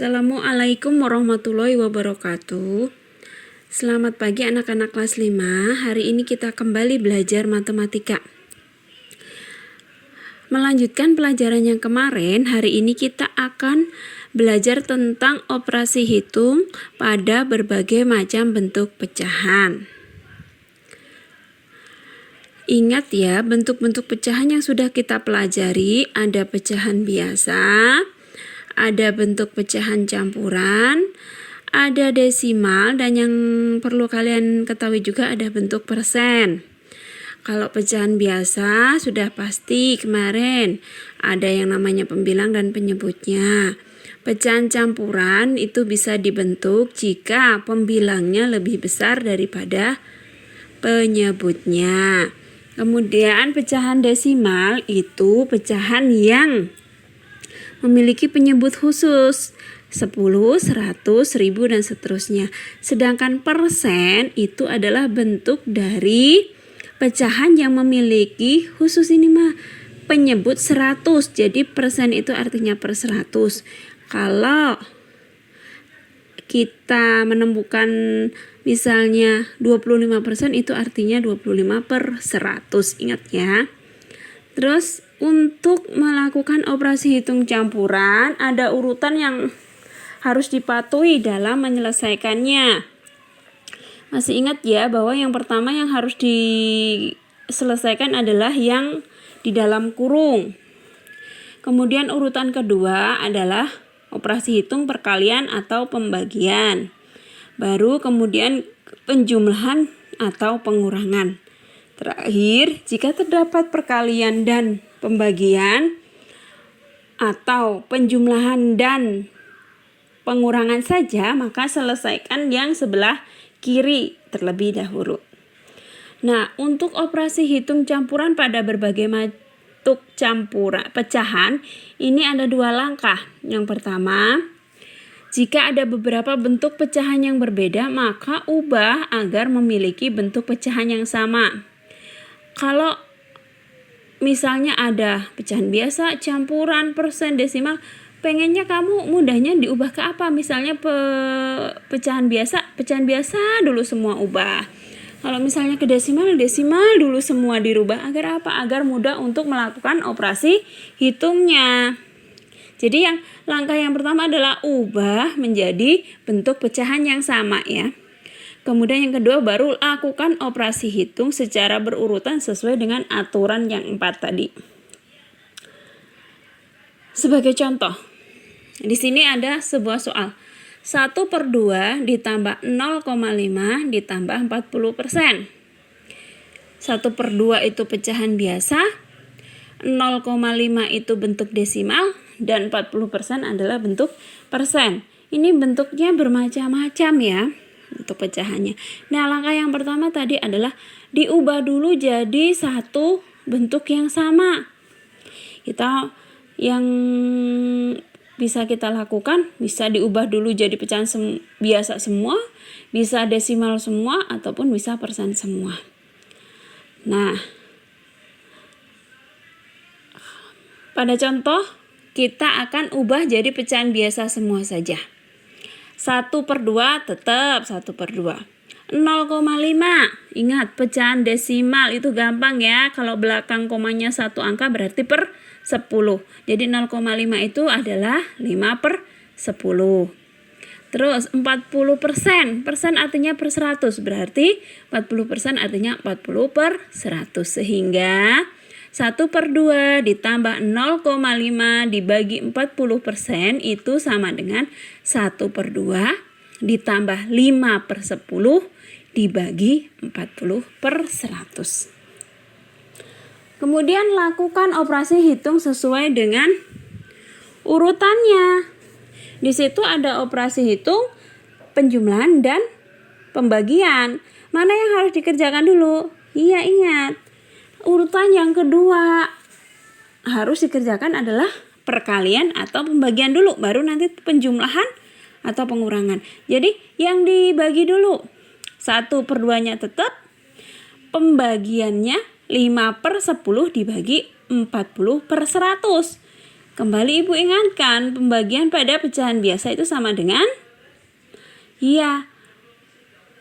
Assalamualaikum warahmatullahi wabarakatuh. Selamat pagi anak-anak kelas 5. Hari ini kita kembali belajar matematika. Melanjutkan pelajaran yang kemarin, hari ini kita akan belajar tentang operasi hitung pada berbagai macam bentuk pecahan. Ingat ya, bentuk-bentuk pecahan yang sudah kita pelajari, ada pecahan biasa, ada bentuk pecahan campuran, ada desimal, dan yang perlu kalian ketahui juga ada bentuk persen. Kalau pecahan biasa sudah pasti kemarin ada yang namanya pembilang dan penyebutnya. Pecahan campuran itu bisa dibentuk jika pembilangnya lebih besar daripada penyebutnya. Kemudian pecahan desimal itu pecahan yang memiliki penyebut khusus 10, 100, 1000 dan seterusnya. Sedangkan persen itu adalah bentuk dari pecahan yang memiliki khusus ini penyebut 100. Jadi persen itu artinya per 100. Kalau kita menemukan misalnya 25% itu artinya 25 per 100. Ingat ya. Terus untuk melakukan operasi hitung campuran ada urutan yang harus dipatuhi dalam menyelesaikannya. Masih ingat ya bahwa yang pertama yang harus diselesaikan adalah yang di dalam kurung. Kemudian urutan kedua adalah operasi hitung perkalian atau pembagian. Baru kemudian penjumlahan atau pengurangan. Terakhir, jika terdapat perkalian dan pembagian atau penjumlahan dan pengurangan saja, maka selesaikan yang sebelah kiri terlebih dahulu. Nah, untuk operasi hitung campuran pada berbagai bentuk campuran pecahan, ini ada 2 langkah. Yang pertama, jika ada beberapa bentuk pecahan yang berbeda, maka ubah agar memiliki bentuk pecahan yang sama. Kalau misalnya ada pecahan biasa, campuran, persen, desimal, pengennya kamu mudahnya diubah ke apa? Misalnya pecahan biasa dulu semua ubah. Kalau misalnya ke desimal dulu semua dirubah. Agar apa? Agar mudah untuk melakukan operasi hitungnya. Jadi yang langkah yang pertama adalah ubah menjadi bentuk pecahan yang sama ya. Kemudian yang kedua baru lakukan operasi hitung secara berurutan sesuai dengan aturan yang 4 tadi. Sebagai contoh, di sini ada sebuah soal. 1/2 ditambah 0,5 ditambah 40%. 1/2 itu pecahan biasa, 0,5 itu bentuk desimal, dan 40% adalah bentuk persen. Ini bentuknya bermacam-macam ya untuk pecahannya. Nah, langkah yang pertama tadi adalah diubah dulu jadi satu bentuk yang sama. Kita yang bisa kita lakukan bisa diubah dulu jadi pecahan biasa semua, bisa desimal semua, ataupun bisa persen semua. Nah, pada contoh kita akan ubah jadi pecahan biasa semua saja. 1/2 tetap 1/2. 0,5. Ingat, pecahan desimal itu gampang ya. Kalau belakang komanya 1 angka berarti per 10. Jadi 0,5 itu adalah 5/10. Terus 40%. Persen artinya per 100. Berarti 40% artinya 40/100. Sehingga 1/2 ditambah 0,5 dibagi 40% itu sama dengan 1/2 ditambah 5/10 dibagi 40/100. Kemudian lakukan operasi hitung sesuai dengan urutannya. Di situ ada operasi hitung, penjumlahan, dan pembagian. Mana yang harus dikerjakan dulu? Iya, ingat. Urutan yang kedua harus dikerjakan adalah perkalian atau pembagian dulu, baru nanti penjumlahan atau pengurangan. Jadi yang dibagi dulu 1/2-nya tetap, pembagiannya 5/10 dibagi 40/100. Kembali Ibu ingatkan, pembagian pada pecahan biasa itu sama dengan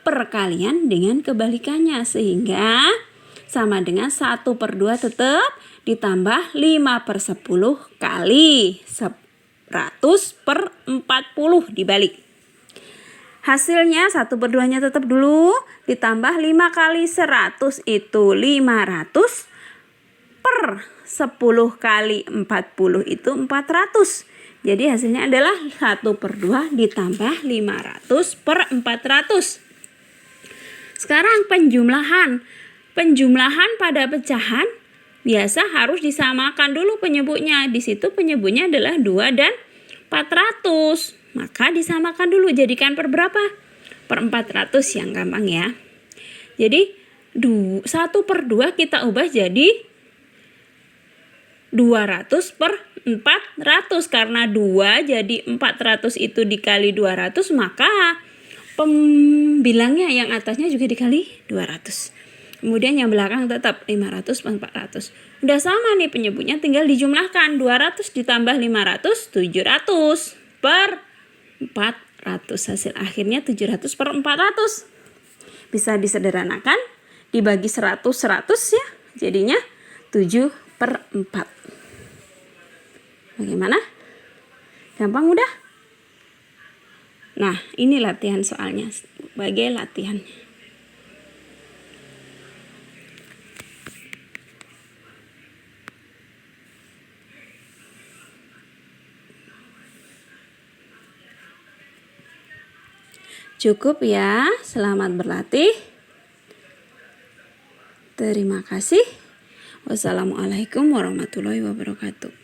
perkalian dengan kebalikannya. Sehingga sama dengan 1/2 tetap ditambah 5/10 kali 100/40 dibalik. Hasilnya 1/2-nya tetap dulu, ditambah 5 kali 100 itu 500, per 10 kali 40 itu 400. Jadi hasilnya adalah 1/2 ditambah 500/400. Sekarang penjumlahan. Penjumlahan pada pecahan biasa harus disamakan dulu penyebutnya. Di situ penyebutnya adalah 2 dan 400. Maka disamakan dulu, jadikan per berapa? Per 400 yang gampang ya. Jadi 1/2 kita ubah jadi 200/400. Karena 2 jadi 400 itu dikali 200, maka pembilangnya yang atasnya juga dikali 200. Kemudian yang belakang tetap 500/400. Udah sama nih penyebutnya, tinggal dijumlahkan. 200 ditambah 500, 700 per 400. Hasil akhirnya 700/400. Bisa disederhanakan, dibagi 100 ya. Jadinya 7/4. Bagaimana? Gampang udah? Nah, ini latihan soalnya. Sebagai latihan. Cukup ya, selamat berlatih. Terima kasih. Wassalamualaikum warahmatullahi wabarakatuh.